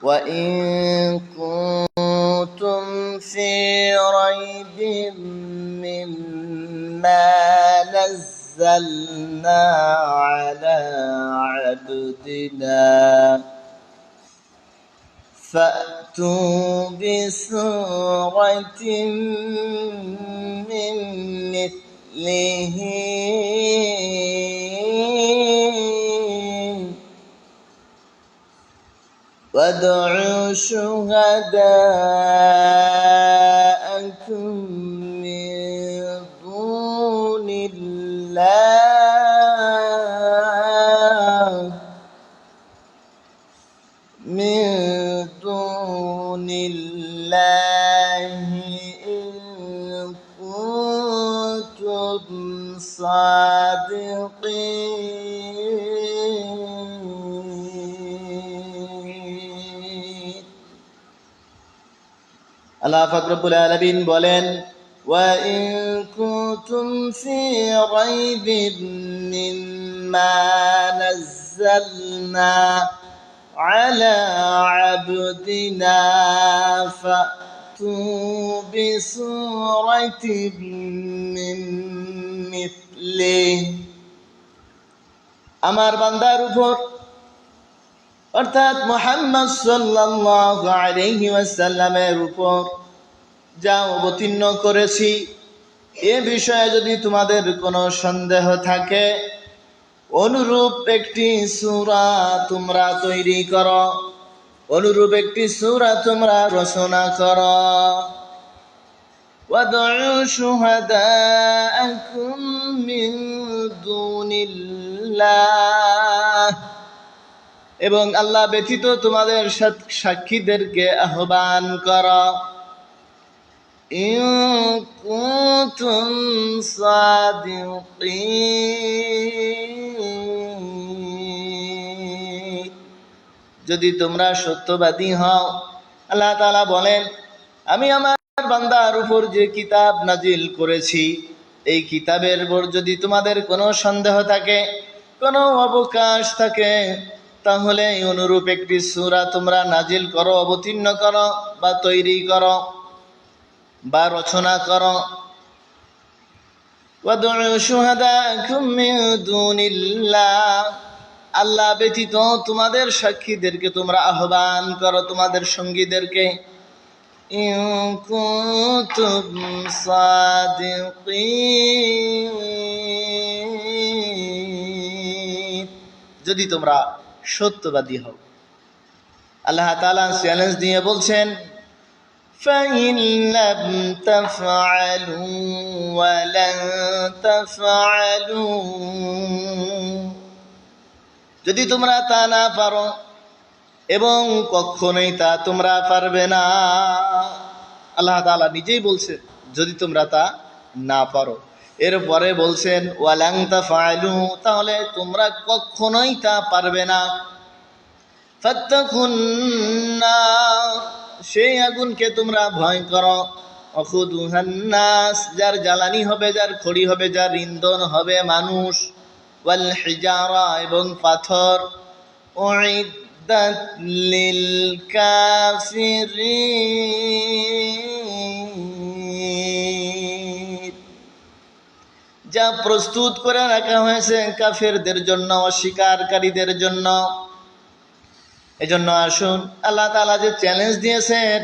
وإن كنتم في ريب مما نزلنا على عبدنا فأتوا بسورة من مثله وادعوا شهداءكم من دون الله إن كنتم صادقين আল্লাহ পাক রব্বুল আলামিন বলেন وإن كنتم في ريب مما نزلنا على عبدنا فأتوا بسورة من مثله আমার বান্দার উপর অর্থাৎ মুহাম্মদ সাল্লাল্লাহু আলাইহি ওয়াসাল্লামের উপর যা অবতীর্ণ করেছি এ বিষয়ে যদি তোমাদের কোনো সন্দেহ থাকে অনুরূপ একটি সূরা তোমরা তৈরি করো, অনুরূপ একটি সূরা তোমরা রচনা করো। ওয়াদউ শুহাদাআকুম মিন দুনিল্লাহ, এবং আল্লাহ ব্যতীত তোমাদের সাক্ষীদেরকে আহ্বান করো। ইন কুনতুম সাদিকিন, যদি তোমরা সত্যবাদী হও। আল্লাহ তাআলা বলেন আমি আমার বান্দার উপর যে কিতাব নাজিল করেছি এই কিতাবের উপর যদি তোমাদের কোনো সন্দেহ থাকে, কোনো অবকাশ থাকে, তাহলে অনুরূপ একটি সূরা তোমরা নাজিল করো, অবতীর্ণ করো বা তৈরি করো বা রচনা করো। ওয়াদউ শুহাদাআকুম মিন দুনিল্লাহ, আল্লাহ ব্যতীত তোমাদের সাক্ষীদেরকে তোমরা আহ্বান করো, তোমাদের সঙ্গীদেরকে। ইন কুনতুম সাদিকিন, যদি তোমরা সত্যবাদী হও। আল্লাহ তাআলা চ্যালেঞ্জ দিয়ে বলছেন فَإِن لَّمْ تَفْعَلُوا وَلَن تَفْعَلُوا, যদি তোমরা তা না পারো এবং কখনোই তা তোমরা পারবে না। আল্লাহ তাআলা নিজেই বলছেন যদি তোমরা তা না পারো, এরপরে বলছেন ওয়ালান তাফআলু, তাহলে তোমরা কখনোই তা পারবে না। ফাত্তাকুন নার, সেই আগুনকে তোমরা ভয় করো। ওয়াকুদুহান নাস, যার জ্বালানি হবে, যার খড়ি হবে, যার ইন্ধন হবে মানুষ। ওয়াল হিজারা, এবং পাথর। উইদ্দাত লিল কাফিরিন, যা প্রস্তুত করে রাখা হয়েছে কাফেরদের জন্য, অস্বীকারীদের জন্য। এজন্য আসুন, আল্লাহ তাআলা যে চ্যালেঞ্জ দিয়েছেন,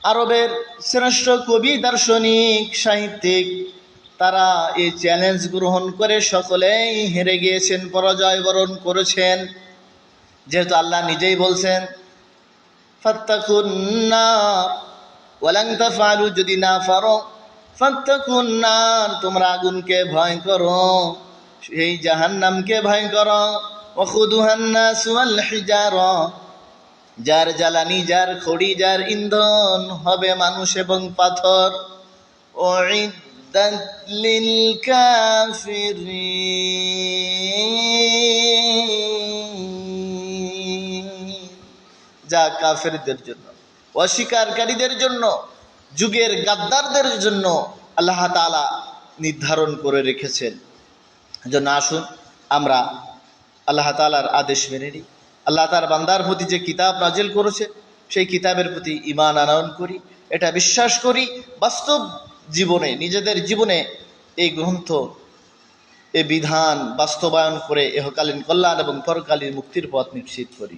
আরবের শ্রেষ্ঠ কবি, দার্শনিক, সাহিত্যিক তারা এই চ্যালেঞ্জ গ্রহণ করে সকলেই হেরে গিয়েছেন, পরাজয় বরণ করেছেন। যেহেতু আল্লাহ নিজেই বলছেন ফাত্তাকুন নার ওয়ালান তাফআলু, যদি না পারো ফাত্তাকুন নার, তোমরা আগুনকে ভয় করো, সেই জাহান্নামকে ভয় করো। ওয়াকুদুহান নাস ওয়াল হিজারা, যার জ্বালানি, যার খড়ি, যার ইন্ধন হবে মানুষ এবং পাথর। উইদ্দাত লিল কাফিরিন, যা কাফেরদের জন্য, অস্বীকারীদের জন্য, যুগের গাদ্দারদের জন্য আল্লাহ তাআলা নির্ধারণ করে রেখেছেন। এজন্য আসুন আমরা আল্লাহ তাআলার আদেশ মেনে নিই, আল্লাহ তার বান্দার প্রতি যে কিতাব নাজিল করেছে সেই কিতাবের প্রতি ঈমান আনয়ন করি, এটা বিশ্বাস করি, বাস্তব জীবনে নিজেদের জীবনে এই গ্রন্থ এই বিধান বাস্তবায়ন করে ইহকালীন কল্যাণ এবং পরকালীন মুক্তির পথ নিশ্চিত করি।